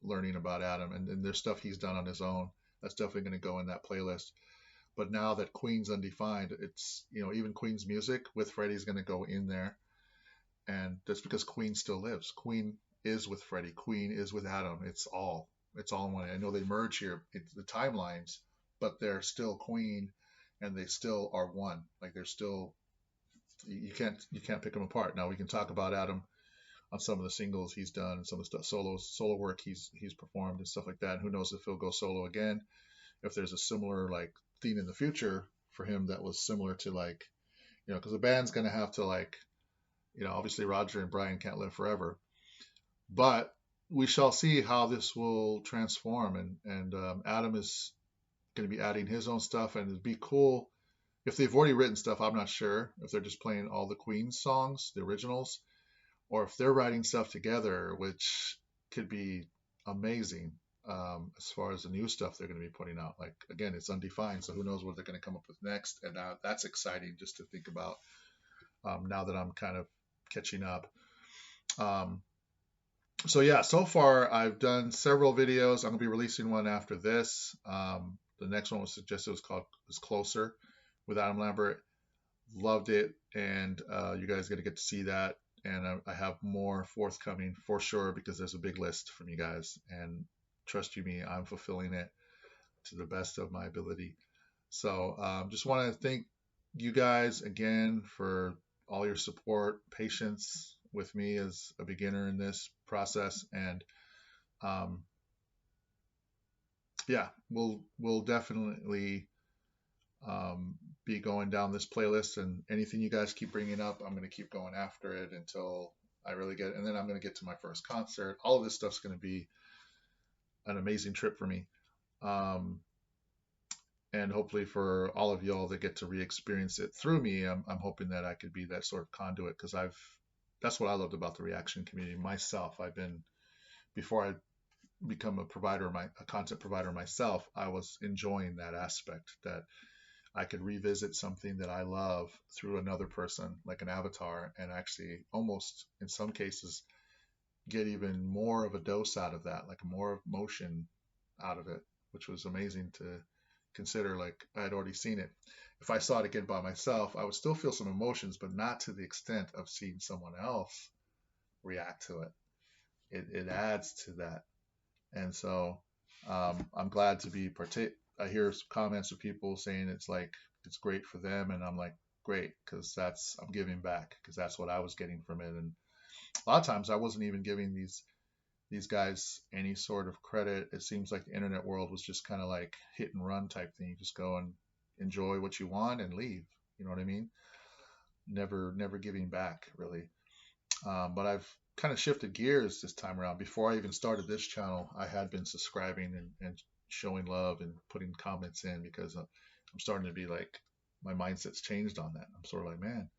learning about Adam, and there's stuff he's done on his own. That's definitely going to go in that playlist. But now that Queen's undefined, it's, even Queen's music with Freddie's going to go in there. And that's because Queen still lives. Queen is with Freddie. Queen is with Adam. It's all in one. I know they merge here, the timelines, but they're still Queen, and they still are one. Like they're still, you can't pick them apart. Now we can talk about Adam on some of the singles he's done, some of the stuff, solo work he's performed and stuff like that. And who knows if he'll go solo again? If there's a similar like theme in the future for him that was similar to like, because the band's gonna have to like, obviously Roger and Brian can't live forever, but we shall see how this will transform. And Adam is going to be adding his own stuff, and it'd be cool if they've already written stuff. I'm not sure if they're just playing all the Queen songs, the originals, or if they're writing stuff together, which could be amazing. As far as the new stuff they're going to be putting out, like again, it's undefined, so who knows what they're going to come up with next. And that's exciting just to think about. Now that I'm kind of catching up. So yeah, so far I've done several videos. I'm gonna be releasing one after this. The next one was suggested was Closer with Adam Lambert. Loved it, and you guys gonna get to see that. And I have more forthcoming for sure, because there's a big list from you guys, and trust you me, I'm fulfilling it to the best of my ability. So just want to thank you guys again for all your support, patience with me as a beginner in this process, and yeah, we'll definitely be going down this playlist, and anything you guys keep bringing up, I'm going to keep going after it until I really get it. And then I'm going to get to my first concert. All of this stuff's going to be an amazing trip for me. And hopefully for all of y'all that get to re-experience it through me, I'm hoping that I could be that sort of conduit, because that's what I loved about the reaction community myself. Before I become a content provider myself, I was enjoying that aspect, that I could revisit something that I love through another person, like an avatar, and actually almost in some cases get even more of a dose out of that, like more emotion out of it, which was amazing to consider. Like I had already seen it. If I saw it again by myself, I would still feel some emotions, but not to the extent of seeing someone else react to it. It adds to that. And so I'm glad to be I hear comments of people saying it's like it's great for them, and I'm like, great, because I'm giving back, because that's what I was getting from it. And a lot of times I wasn't even giving these guys any sort of credit. It seems like the internet world was just kind of like hit and run type thing. You just go and enjoy what you want and leave. You know what I mean? Never giving back really. But I've kind of shifted gears this time around. Before I even started this channel, I had been subscribing and showing love and putting comments in, because I'm starting to be like, my mindset's changed on that. I'm sort of like, man,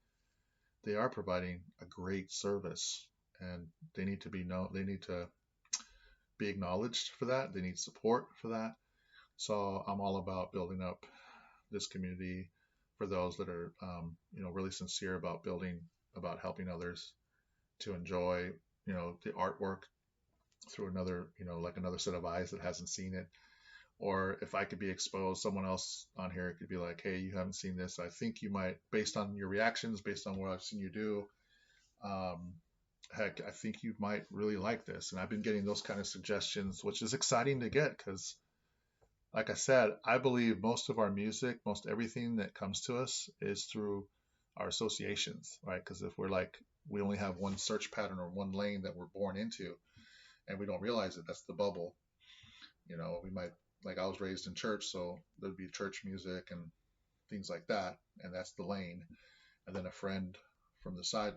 they are providing a great service, and they need to be acknowledged for that. They need support for that. So I'm all about building up this community for those that are, really sincere about helping others to enjoy, the artwork through another, like another set of eyes that hasn't seen it. Or if I could be exposed, someone else on here could be like, hey, you haven't seen this. I think you might, based on your reactions, based on what I've seen you do, heck, I think you might really like this. And I've been getting those kind of suggestions, which is exciting to get, because like I said, I believe most of our music, most everything that comes to us is through our associations, right? Because if we only have one search pattern or one lane that we're born into, and we don't realize it, that's the bubble. We might, like I was raised in church, so there'd be church music and things like that, and that's the lane. And then a friend from the side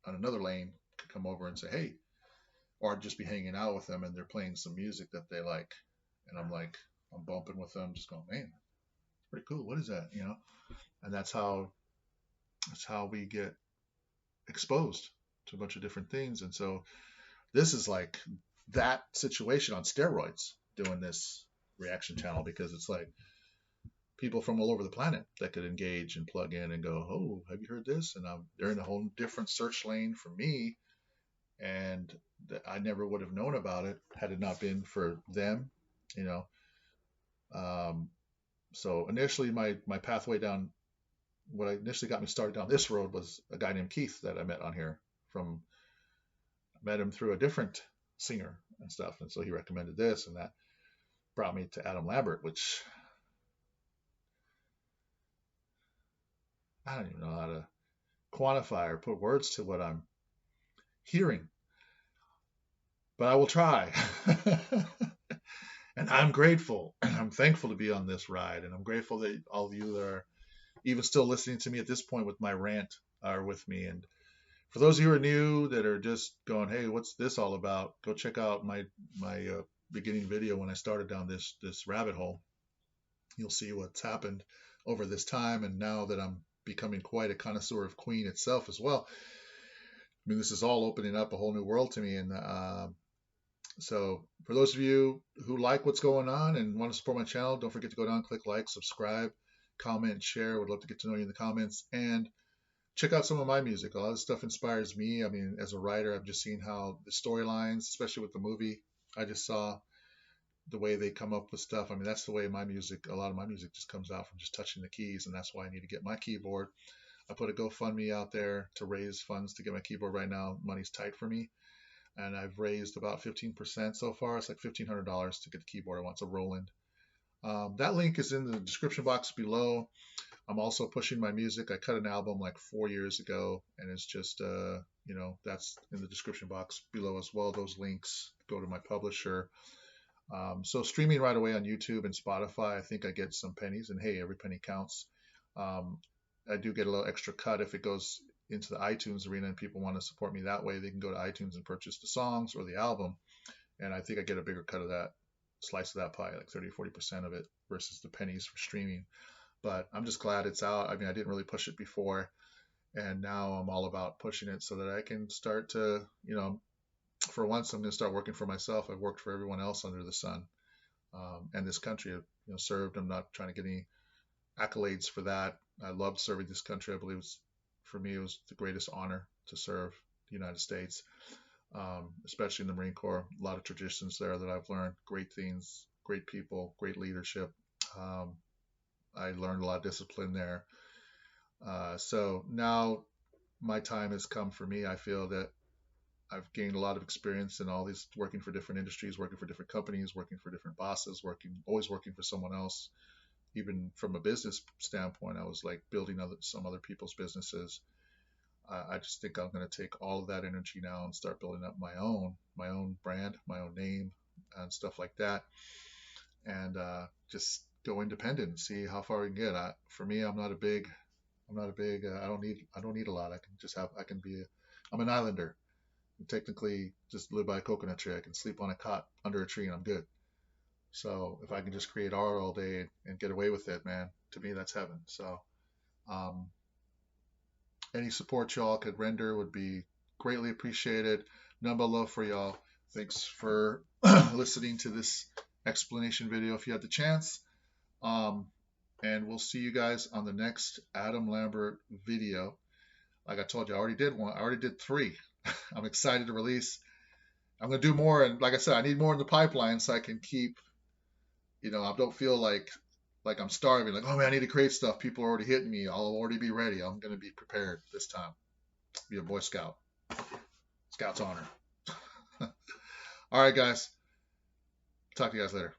on another lane could come over and say, hey, or I'd just be hanging out with them and they're playing some music that they like. And I'm bumping with them, just going, man, it's pretty cool. What is that? And that's how we get exposed to a bunch of different things. And so this is like that situation on steroids, doing this reaction channel, because it's like people from all over the planet that could engage and plug in and go, oh, have you heard this? And they're in a whole different search lane from me, and I never would have known about it had it not been for them, you know. Um, so initially, my pathway down, what initially got me started down this road was a guy named Keith that I met on here. From Met him through a different singer and stuff, and so he recommended this, and that brought me to Adam Lambert, which I don't even know how to quantify or put words to what I'm hearing, but I will try. And I'm grateful. I'm thankful to be on this ride, and I'm grateful that all of you that are even still listening to me at this point with my rant are with me. And for those of you who are new that are just going, "Hey, what's this all about?" Go check out my beginning video when I started down this rabbit hole. You'll see what's happened over this time, and now that I'm becoming quite a connoisseur of Queen itself as well. I mean, this is all opening up a whole new world to me, and so for those of you who like what's going on and want to support my channel, don't forget to go down, click like, subscribe, comment, and share. Would love to get to know you in the comments. And check out some of my music. A lot of stuff inspires me. I mean, as a writer, I've just seen how the storylines, especially with the movie I just saw, the way they come up with stuff. I mean, that's the way my music, a lot of my music just comes out from just touching the keys. And that's why I need to get my keyboard. I put a GoFundMe out there to raise funds to get my keyboard right now. Money's tight for me. And I've raised about 15% so far. It's like $1,500 to get the keyboard I want. It's a Roland. That link is in the description box below. I'm also pushing my music. I cut an album like 4 years ago, and it's just, that's in the description box below as well. Those links go to my publisher. So streaming right away on YouTube and Spotify, I think I get some pennies, and hey, every penny counts. I do get a little extra cut if it goes into the iTunes arena and people want to support me that way. They can go to iTunes and purchase the songs or the album, and I think I get a bigger cut of that slice of that pie, like 30 or 40% of it versus the pennies for streaming. But I'm just glad it's out. I mean, I didn't really push it before, and now I'm all about pushing it so that I can start to, for once, I'm going to start working for myself. I've worked for everyone else under the sun, and this country, served. I'm not trying to get any accolades for that. I loved serving this country. I believe for me, it was the greatest honor to serve the United States, especially in the Marine Corps. A lot of traditions there that I've learned, great things, great people, great leadership. I learned a lot of discipline there. So now my time has come for me. I feel that I've gained a lot of experience in all these, working for different industries, working for different companies, working for different bosses, always working for someone else. Even from a business standpoint, I was like building some other people's businesses. I just think I'm going to take all of that energy now and start building up my own brand, my own name, and stuff like that, and just go independent and see how far we can get. For me, I'm not a big. I don't need a lot. I'm an islander. And technically, just live by a coconut tree. I can sleep on a cot under a tree and I'm good. So if I can just create art all day and get away with it, man, to me that's heaven. So any support y'all could render would be greatly appreciated. None but love for y'all. Thanks for listening to this explanation video if you had the chance. And we'll see you guys on the next Adam Lambert video. Like I told you, I already did one. I already did 3. I'm excited to release. I'm going to do more. And like I said, I need more in the pipeline so I can keep, I don't feel like I'm starving. Like, oh man, I need to create stuff. People are already hitting me. I'll already be ready. I'm going to be prepared this time. Be a Boy Scout. Scout's honor. All right, guys. Talk to you guys later.